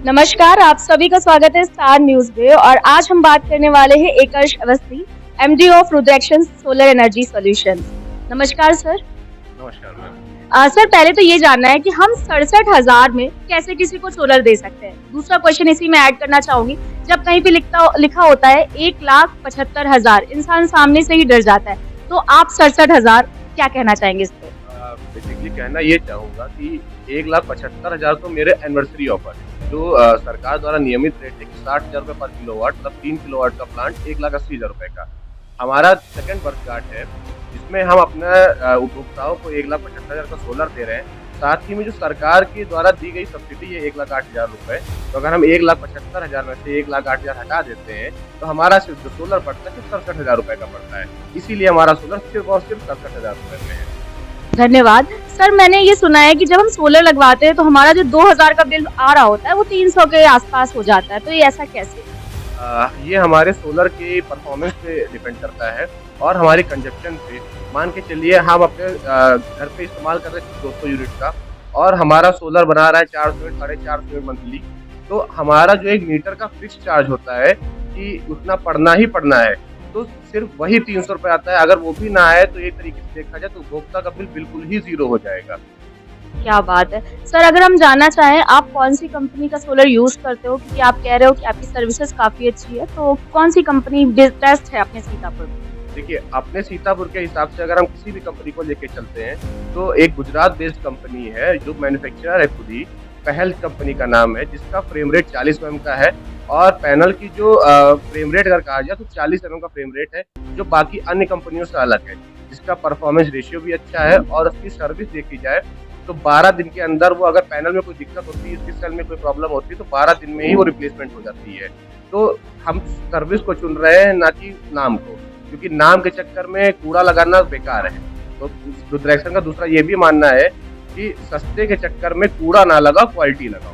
नमस्कार, आप सभी का स्वागत है स्टार न्यूज में। और आज हम बात करने वाले हैं Ekarsh Awasthi, MD of Rudrakshan solar energy solutions. नमस्कार सर। नमस्कार मैम। सर, पहले तो ये जानना है कि हम 67,000 में कैसे किसी को सोलर दे सकते हैं। दूसरा क्वेश्चन इसी में ऐड करना चाहूंगी, जब कहीं पे लिखा होता है 1,75,000, इंसान सामने से ही डर जाता है, तो आप 67,000 क्या कहना चाहेंगे इस पे? बेसिकली कहना ये चाहूंगा कि 1,75,000 तो मेरे एनिवर्सरी ऑफर है, जो सरकार द्वारा नियमित रेट है कि 60,000 रुपये पर किलोवाट, मतलब 3 किलोवाट का प्लांट 1,80,000 रुपये का। हमारा सेकंड वर्षगांठ है, जिसमें हम अपने उपभोक्ताओं को 1,75,000 का सोलर दे रहे हैं। साथ ही में जो सरकार के द्वारा दी गई सब्सिडी है 1,08,000 रुपये, तो अगर हम 1,75,000 में से 1,08,000 हटा देते हैं तो हमारा सिर्फ जो सोलर पड़ता है 67,000 रुपये का पड़ता है। इसीलिए हमारा सोलर सिर्फ और सिर्फ 67,000 रुपये में है। धन्यवाद सर। मैंने ये सुना है कि जब हम सोलर लगवाते हैं तो हमारा जो 2,000 का बिल आ रहा होता है वो 300 के आसपास हो जाता है, तो ये ऐसा कैसे? ये हमारे सोलर के परफॉर्मेंस पे डिपेंड करता है और हमारी कंजप्शन पे। मान के चलिए हम अपने घर पे इस्तेमाल कर रहे हैं 200 यूनिट का और हमारा सोलर बना रहा है 400 यूनिट, 450 यूनिट मंथली, तो हमारा जो एक मीटर का फिक्स चार्ज होता है कि उतना पड़ना ही पड़ना है, तो सिर्फ वही 300 रुपये आता है। अगर वो भी ना आए तो एक तरीके से देखा जाए तो उपभोक्ता का बिल बिल्कुल ही जीरो हो जाएगा। क्या बात है सर। अगर हम जानना चाहें आप कौन सी कंपनी का सोलर यूज करते हो, क्योंकि आप कह रहे हो कि आपकी सर्विसेज काफी अच्छी है, तो कौन सी कंपनी बेस्ट है अपने सीतापुर में? देखिए, अपने सीतापुर के हिसाब से अगर हम किसी भी कंपनी को लेके चलते हैं तो एक गुजरात बेस्ड कंपनी है जो मैन्युफैक्चरर है खुद ही, पहल कंपनी का नाम है, जिसका फ्रेम रेट 40 mm का है और पैनल की जो फ्रेम रेट अगर कहा जाए तो 40 mm का फ्रेम रेट है, जो बाकी अन्य कंपनियों से अलग है, जिसका परफॉर्मेंस रेशियो भी अच्छा है। और उसकी सर्विस देखी जाए तो 12 दिन के अंदर वो, अगर पैनल में कोई दिक्कत होती है, इसकी सेल में कोई प्रॉब्लम होती है, तो 12 दिन में ही वो रिप्लेसमेंट हो जाती है। तो हम सर्विस को चुन रहे हैं, ना कि नाम को, क्योंकि नाम के चक्कर में कूड़ा लगाना बेकार है। तो रुद्राक्शन का दूसरा ये भी मानना है कि सस्ते के चक्कर में कूड़ा ना लगाओ, क्वालिटी लगाओ,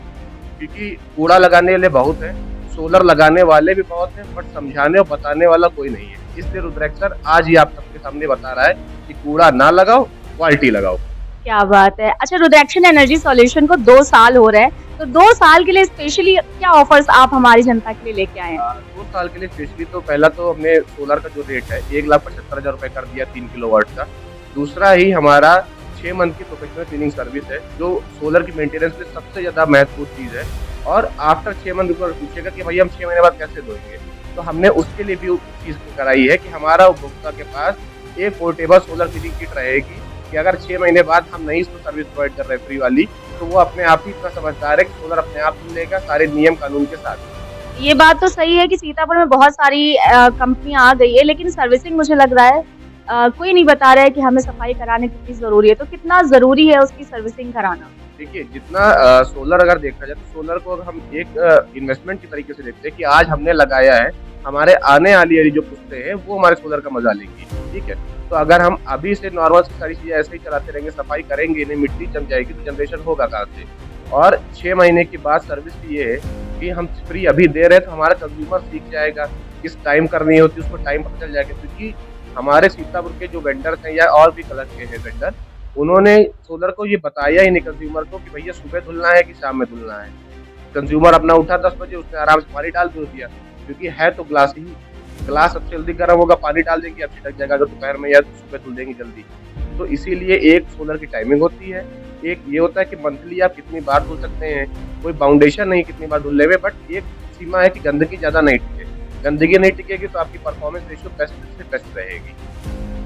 क्योंकि कूड़ा लगाने वाले बहुत है, सोलर लगाने वाले भी बहुत हैं, बट समझाने और बताने वाला कोई नहीं है। इसलिए रुद्राक्शन आज ही आप सबके सामने बता रहा है कि कूड़ा ना लगाओ, क्वालिटी लगाओ। क्या बात है। अच्छा, रुद्राक्शन एनर्जी सॉल्यूशन को 2 साल हो रहे हैं, तो 2 साल के लिए स्पेशली क्या ऑफर्स आप हमारी जनता के लिए लेके आए हैं? 2 साल के लिए स्पेशली तो पहला तो हमने सोलर का जो रेट है 1,75,000 रुपये कर दिया 3 किलोवाट का। दूसरा ही हमारा 6 मंथ की प्रोफेशनल क्लीनिंग सर्विस है, जो सोलर की मेंटेनेंस में सबसे ज़्यादा महत्वपूर्ण चीज़ है। और आफ्टर 6 मंथ ऊपर पूछेगा कि भैया हम 6 महीने बाद कैसे धोएंगे, तो हमने उसके लिए भी चीज़ कराई है कि हमारा उपभोक्ता के पास एक पोर्टेबल सोलर क्लीनिंग किट रहेगी कि अगर 6 महीने बाद हम नहीं इसको सर्विस प्रोवाइड कर रहे फ्री वाली, तो वो अपने आप ही इतना समझदार है कि सोलर अपने आप ही लेगा सारे नियम कानून के साथ। ये बात तो सही है कि सीतापुर में बहुत सारी कंपनियां आ गई है, लेकिन सर्विसिंग मुझे लग रहा है कोई नहीं बता रहा है कि हमें सफाई कराने कितनी जरूरी है, तो कितना जरूरी है उसकी सर्विसिंग कराना? देखिए, जितना सोलर अगर देखा जाए तो सोलर को हम एक इन्वेस्टमेंट की तरीके से देखते हैं कि आज हमने लगाया है, हमारे आने वाली जो पुश्तें हैं वो हमारे सोलर का मजा लेंगी, ठीक है। तो अगर हम अभी से नॉर्मल सारी चीजें ऐसे ही चलाते रहेंगे, सफाई करेंगे नहीं, मिट्टी जम जाएगी, तो जनरेशन होगा कहाँ से? और 6 महीने के बाद सर्विस ये है कि हम फ्री अभी दे रहे हैं, तो हमारा कंज्यूमर सीख जाएगा किस टाइम करनी होती है, उसको टाइम पता चल जाएगा। क्योंकि हमारे सीतापुर के जो वेंडर्स हैं या और भी कलर के हैं वेंडर, उन्होंने सोलर को ये बताया ही नहीं कंज्यूमर को कि भैया सुबह धुलना है कि शाम में धुलना है। कंज्यूमर अपना उठा 10 बजे, उसने आराम से पानी डाल धुल दिया, क्योंकि है तो ग्लास ही, ग्लास सबसे जल्दी गर्म होगा, पानी डाल देंगे अब छिटक जाएगा, अगर दोपहर में या सुबह धुल देंगे जल्दी। तो इसीलिए एक सोलर की टाइमिंग होती है, एक ये होता है कि मंथली आप कितनी बार धुल सकते हैं, कोई बाउंडेशन नहीं कितनी बार धुलने में, बट एक सीमा है कि गंदगी ज़्यादा नहीं टिके। गंदगी नहीं टिकेगी तो आपकी परफॉर्मेंस रेशियो बेस्ट से बेस्ट रहेगी।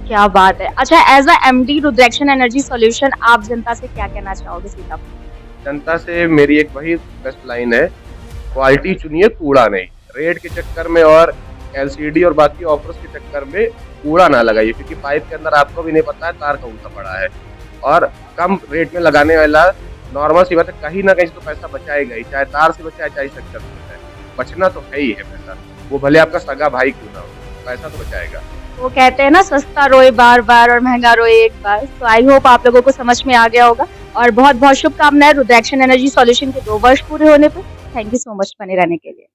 क्या बात है। अच्छा, as a MD Rudrakshan energy solution आप जनता से क्या कहना चाहोगे सीतापुर? जनता से मेरी एक वही बेस्ट लाइन है, क्वालिटी चुनिए, कूड़ा नहीं। रेट के चक्कर में और एलसीडी और बाकी ऑफर्स के चक्कर में कूड़ा ना लगाइए, क्योंकि पाइप के अंदर आपको भी नहीं पता है तार कौन सा पड़ा है। और कम रेट में लगाने वाला नॉर्मल सी बात है, कहीं ना कहीं तो पैसा बचाएगा ही, चाहे तार से बचाए चाहे स्ट्रक्चर से बचाए, बचना तो है ही है पैसा, वो भले आपका सगा भाई क्यों ना हो, पैसा तो बचाएगा। वो कहते हैं ना, सस्ता रोए बार बार और महंगा रोए एक बार। तो आई होप आप लोगों को समझ में आ गया होगा, और बहुत बहुत शुभकामनाएं रुद्राक्शन एनर्जी सॉल्यूशन के 2 वर्ष पूरे होने पर। थैंक यू सो मच बने रहने के लिए।